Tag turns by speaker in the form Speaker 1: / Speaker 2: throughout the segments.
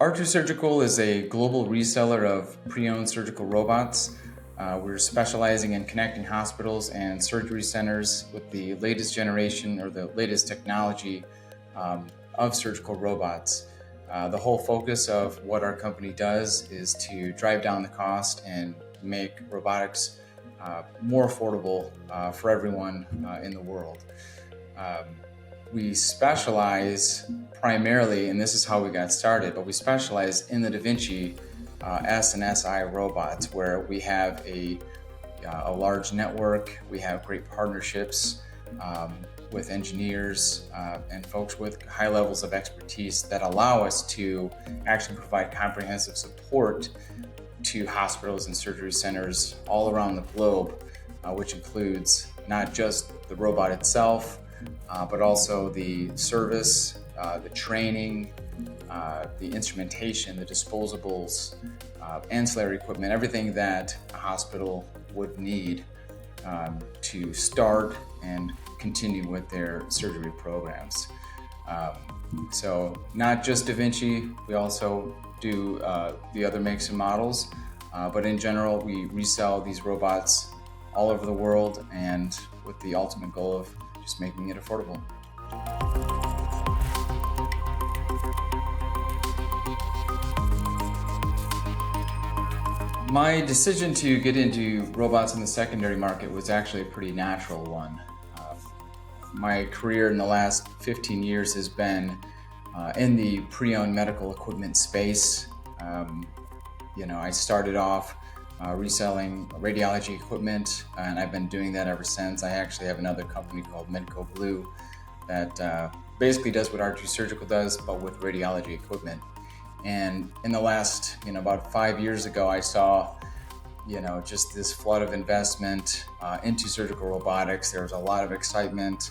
Speaker 1: R2 Surgical is a global reseller of pre-owned surgical robots. We're specializing in connecting hospitals and surgery centers with the latest generation or the latest technology of surgical robots. The whole focus of what our company does is to drive down the cost and make robotics more affordable for everyone in the world. We specialize primarily, and this is how we got started, but we specialize in the Da Vinci S and SI robots, where we have a large network. We have great partnerships with engineers and folks with high levels of expertise that allow us to actually provide comprehensive support to hospitals and surgery centers all around the globe, which includes not just the robot itself, but also the service, the training, the instrumentation, the disposables, ancillary equipment, everything that a hospital would need to start and continue with their surgery programs. So not just Da Vinci, we also do the other makes and models, but in general, we resell these robots all over the world, and with the ultimate goal of just making it affordable. My decision to get into robots in the secondary market was actually a pretty natural one. My career in the last 15 years has been in the pre-owned medical equipment space. I started off reselling radiology equipment, and I've been doing that ever since. I actually have another company called Medco Blue that basically does what R2 Surgical does, but with radiology equipment. And in the last, about 5 years ago, I saw, just this flood of investment into surgical robotics. There was a lot of excitement.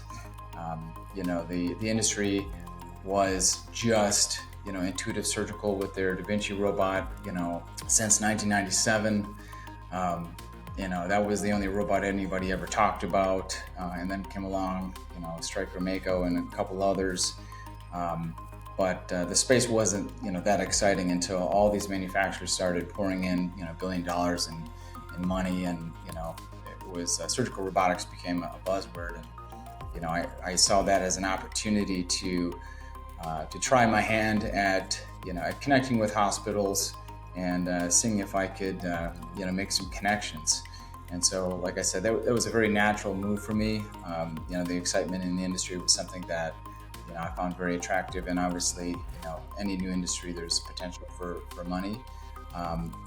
Speaker 1: The industry was just, Intuitive Surgical with their Da Vinci robot, since 1997. That was the only robot anybody ever talked about. And then came along, Stryker Mako and a couple others. But the space wasn't, that exciting until all these manufacturers started pouring in, $1 billion in money, and it was surgical robotics became a buzzword, and I saw that as an opportunity to try my hand at at connecting with hospitals and seeing if I could make some connections. And so, like I said, that was a very natural move for me. The excitement in the industry was something that I found very attractive, and obviously, any new industry, there's potential for money.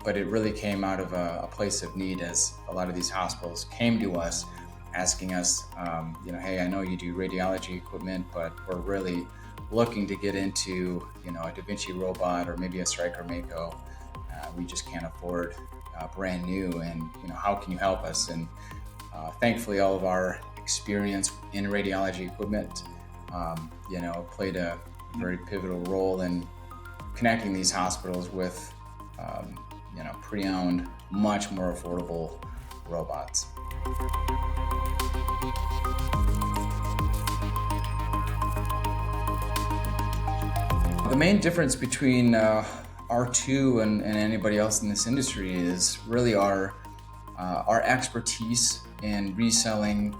Speaker 1: But it really came out of a place of need, as a lot of these hospitals came to us asking us, hey, I know you do radiology equipment, but we're really looking to get into, a Da Vinci robot or maybe a Stryker Mako. We just can't afford brand new, and how can you help us? And thankfully, all of our experience in radiology equipment played a very pivotal role in connecting these hospitals with, pre-owned, much more affordable robots. The main difference between R2 and anybody else in this industry is really our expertise in reselling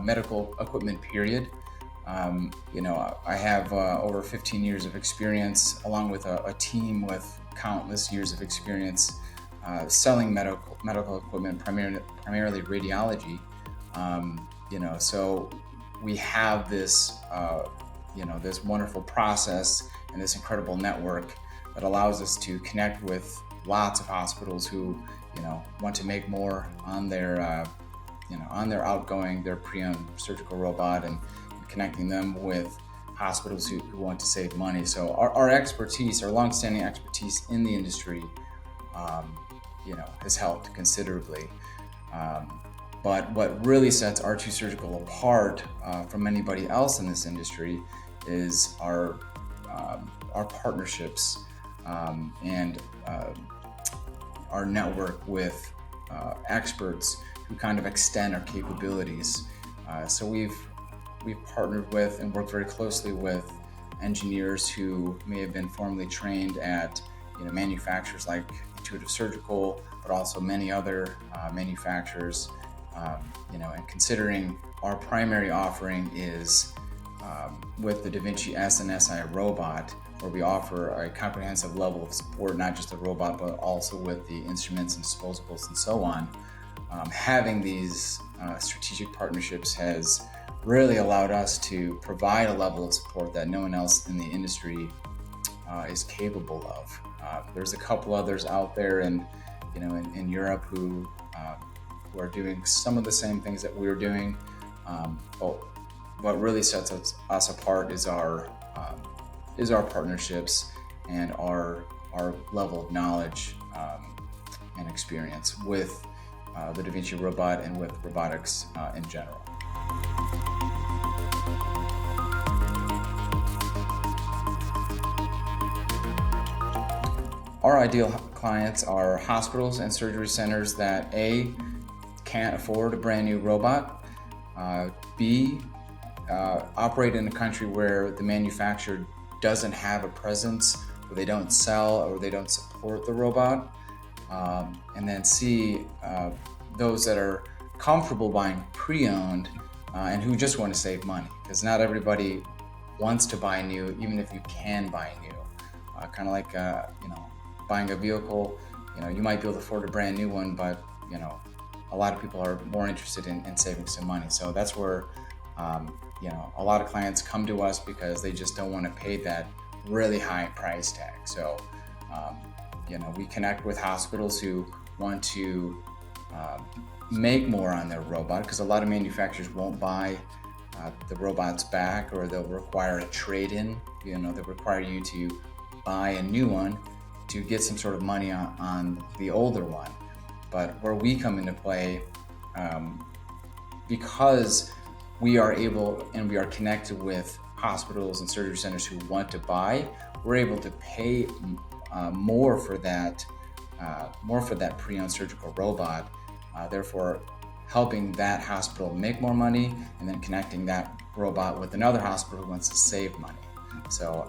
Speaker 1: medical equipment, period. I have over 15 years of experience, along with a team with countless years of experience selling medical equipment, primarily radiology. So we have this, this wonderful process and this incredible network that allows us to connect with lots of hospitals who, want to make more on their, on their outgoing, their pre-owned surgical robot, and connecting them with hospitals who want to save money. So our expertise, our longstanding expertise in the industry, has helped considerably. But what really sets R2 Surgical apart from anybody else in this industry is our partnerships and our network with experts who kind of extend our capabilities. So we've partnered with and worked very closely with engineers who may have been formerly trained at manufacturers like Intuitive Surgical, but also many other manufacturers. And considering our primary offering is with the DaVinci S and SI robot, where we offer a comprehensive level of support, not just the robot, but also with the instruments and disposables and so on. Having these strategic partnerships has really allowed us to provide a level of support that no one else in the industry is capable of. There's a couple others out there in Europe who are doing some of the same things that we're doing. But what really sets us apart is our partnerships and our level of knowledge and experience with the DaVinci robot and with robotics in general. Our ideal clients are hospitals and surgery centers that A, can't afford a brand new robot, B, operate in a country where the manufacturer doesn't have a presence, or they don't sell or they don't support the robot, and then C, those that are comfortable buying pre-owned and who just want to save money, because not everybody wants to buy new, even if you can buy new. Kind of like buying a vehicle, you might be able to afford a brand new one, but a lot of people are more interested in saving some money. So that's where a lot of clients come to us because they just don't want to pay that really high price tag. So we connect with hospitals who want to make more on their robot, because a lot of manufacturers won't buy the robots back, or they'll require a trade-in. They'll require you to buy a new one to get some sort of money on the older one. But where we come into play, because we are able and we are connected with hospitals and surgery centers who want to buy, we're able to pay more for that pre-owned surgical robot, therefore helping that hospital make more money, and then connecting that robot with another hospital who wants to save money. So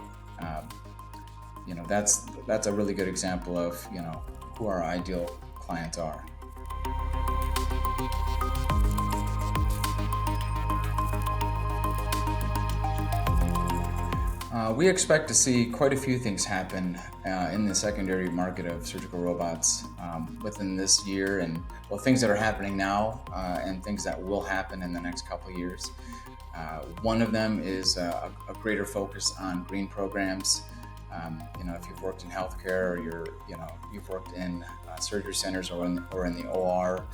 Speaker 1: that's a really good example of who our ideal clients are. We expect to see quite a few things happen in the secondary market of surgical robots within this year, and things that are happening now and things that will happen in the next couple of years. One of them is a greater focus on green programs. If you've worked in healthcare, or you've worked in surgery centers or in the OR,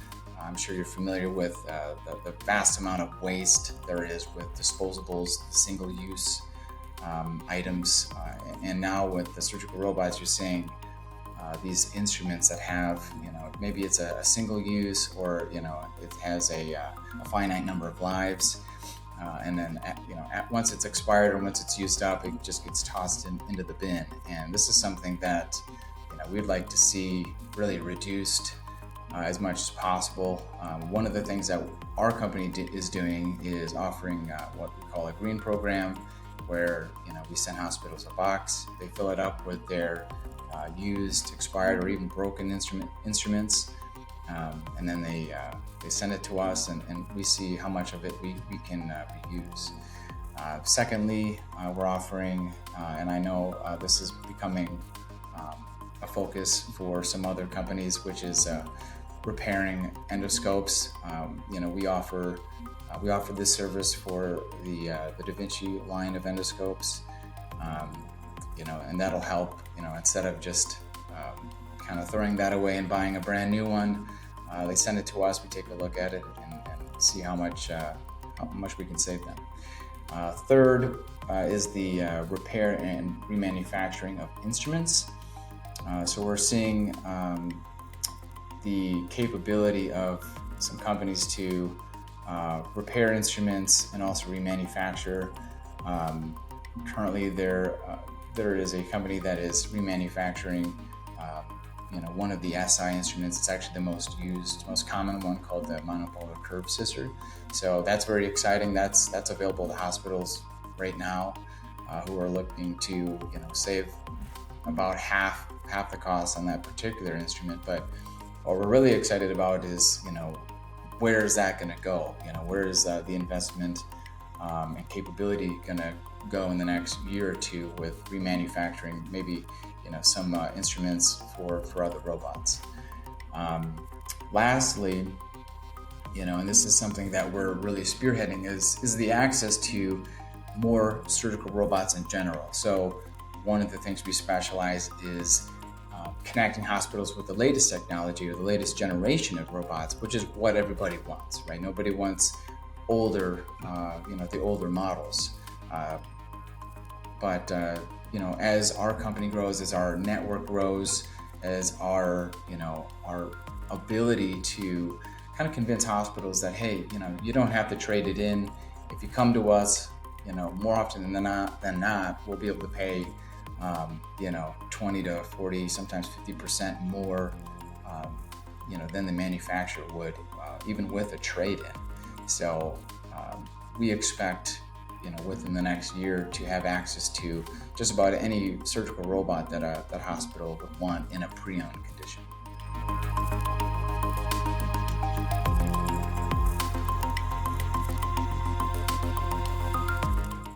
Speaker 1: I'm sure you're familiar with the vast amount of waste there is with disposables, single-use items, and now with the surgical robots, you're seeing these instruments that have, maybe it's a single use, or it has a finite number of lives, and then once it's expired or once it's used up, it just gets tossed into the bin. And this is something that we'd like to see really reduced as much as possible. One of the things that our company is doing is offering what we call a green program, where we send hospitals a box, they fill it up with their used, expired, or even broken instruments, and then they send it to us, and we see how much of it we can reuse. Secondly, we're offering, and I know this is becoming a focus for some other companies, which is repairing endoscopes. We offer this service for the DaVinci line of endoscopes, and that'll help. Instead of just kind of throwing that away and buying a brand new one, they send it to us. We take a look at it and see how much we can save them. Third is the repair and remanufacturing of instruments. So we're seeing the capability of some companies to repair instruments and also remanufacture. Currently, there is a company that is remanufacturing one of the SI instruments. It's actually the most used, most common one, called the monopolar curve scissor. So that's very exciting. That's available to hospitals right now. who are looking to save about half the cost on that particular instrument. But what we're really excited about is where is that going to go? Where is the investment and capability going to go in the next year or two with remanufacturing maybe some instruments for other robots. Lastly, and this is something that we're really spearheading, is the access to more surgical robots in general. So one of the things we specialize is connecting hospitals with the latest technology or the latest generation of robots, which is what everybody wants, right? Nobody wants older, the older models. But as our company grows, as our network grows, as our ability to kind of convince hospitals that, hey, you don't have to trade it in. If you come to us, more often than not, we'll be able to pay 20 to 40, sometimes 50% more, than the manufacturer would, even with a trade-in. So we expect, within the next year to have access to just about any surgical robot that that hospital would want in a pre-owned condition.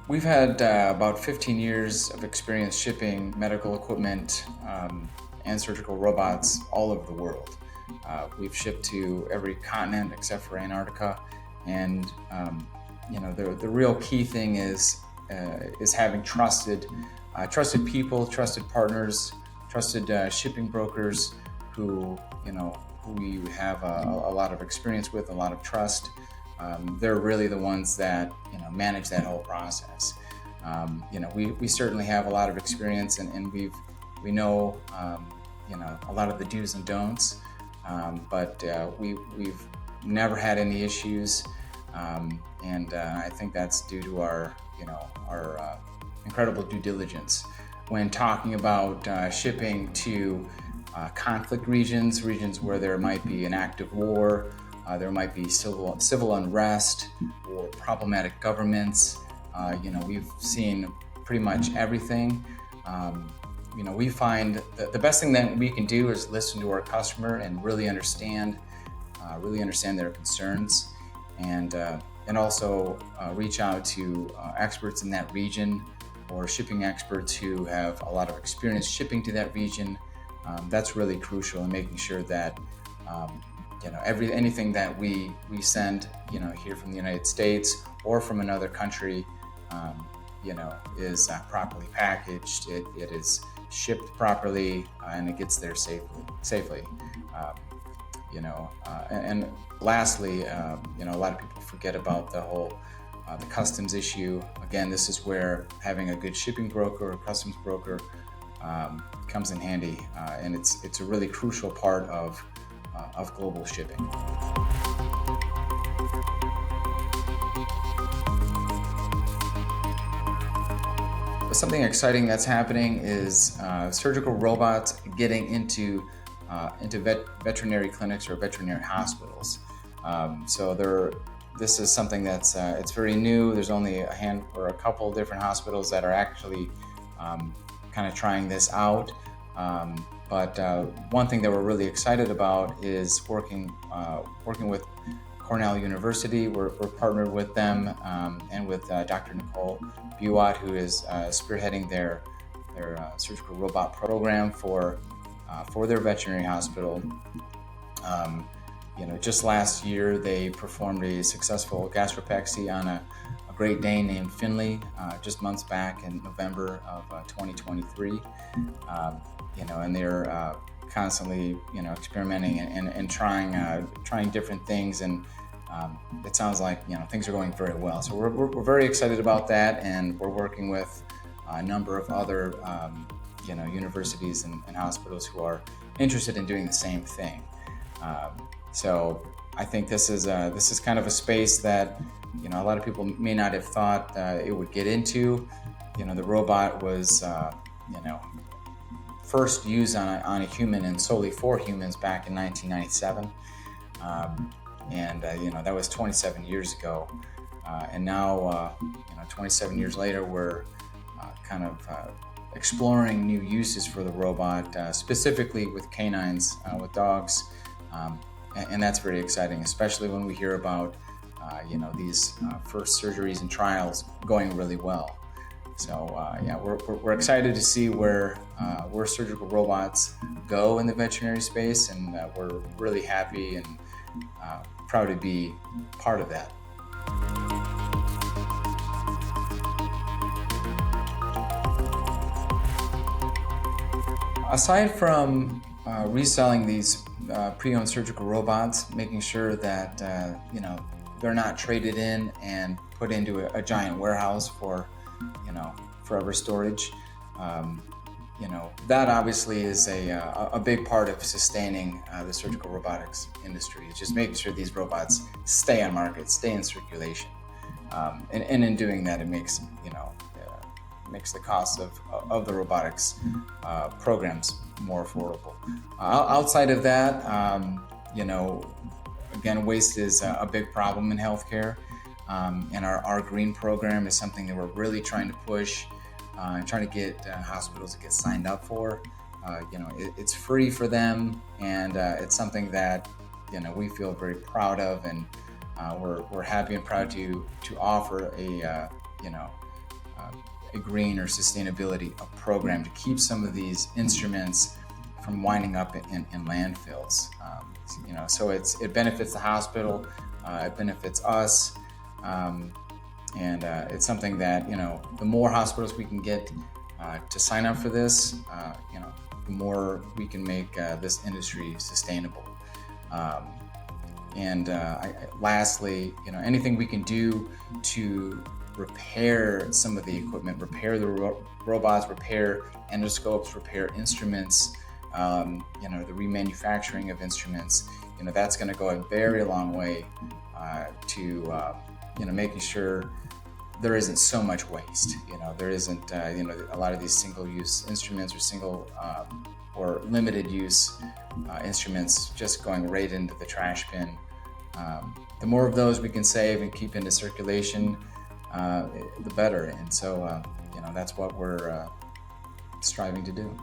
Speaker 1: We've had about 15 years of experience shipping medical equipment and surgical robots all over the world. We've shipped to every continent except for Antarctica, and the real key thing is having trusted people, trusted partners, trusted shipping brokers who we have a lot of experience with, a lot of trust. They're really the ones that manage that whole process. We certainly have a lot of experience, and we know a lot of the do's and don'ts, but we've never had any issues, and I think that's due to our incredible due diligence when talking about shipping to conflict regions where there might be an active war. There might be civil unrest or problematic governments. We've seen pretty much everything. We find that the best thing that we can do is listen to our customer and really understand their concerns, and also reach out to experts in that region or shipping experts who have a lot of experience shipping to that region. That's really crucial in making sure that anything that we send, here from the United States or from another country, is properly packaged. It is shipped properly, and it gets there safely. And lastly, a lot of people forget about the whole the customs issue. Again, this is where having a good shipping broker or customs broker comes in handy, and it's a really crucial part of global shipping. Something exciting that's happening is surgical robots getting into veterinary clinics or veterinary hospitals. This is something that's it's very new. There's only a couple different hospitals that are actually kind of trying this out. But one thing that we're really excited about is working with Cornell University. We're partnered with them and with Dr. Nicole Buat, who is spearheading their surgical robot program for their veterinary hospital. Just last year they performed a successful gastropexy on a Great Dane named Finley, just months back in November of 2023. And they're constantly, experimenting and trying different things, and it sounds like things are going very well. So we're very excited about that, and we're working with a number of other universities and hospitals who are interested in doing the same thing. So I think this is kind of a space that a lot of people may not have thought it would get into. The robot was first used on a human and solely for humans back in 1997, and that was 27 years ago, and now 27 years later we're kind of exploring new uses for the robot, specifically with canines, with dogs, and that's very exciting, especially when we hear about these first surgeries and trials going really well. So yeah, we're excited to see where surgical robots go in the veterinary space, and we're really happy and proud to be part of that. Aside from reselling these pre-owned surgical robots, making sure that they're not traded in and put into a giant warehouse for forever storage, that obviously is a big part of sustaining the surgical robotics industry. It's just making sure these robots stay on market, stay in circulation, and in doing that, it makes makes the cost of the robotics programs more affordable. Outside of that, again, waste is a big problem in healthcare, and our green program is something that we're really trying to push and trying to get hospitals to get signed up for. It's free for them, and it's something that we feel very proud of, and we're happy and proud to offer a green or sustainability program to keep some of these instruments from winding up in landfills. So it benefits the hospital, it benefits us, and it's something that the more hospitals we can get to sign up for this, the more we can make this industry sustainable. Lastly, anything we can do to repair some of the equipment, repair the robots, repair endoscopes, repair instruments, the remanufacturing of instruments, that's going to go a very long way to making sure there isn't so much waste. There isn't a lot of these single-use instruments or limited-use instruments just going right into the trash bin. The more of those we can save and keep into circulation, the better. And so, that's what we're striving to do.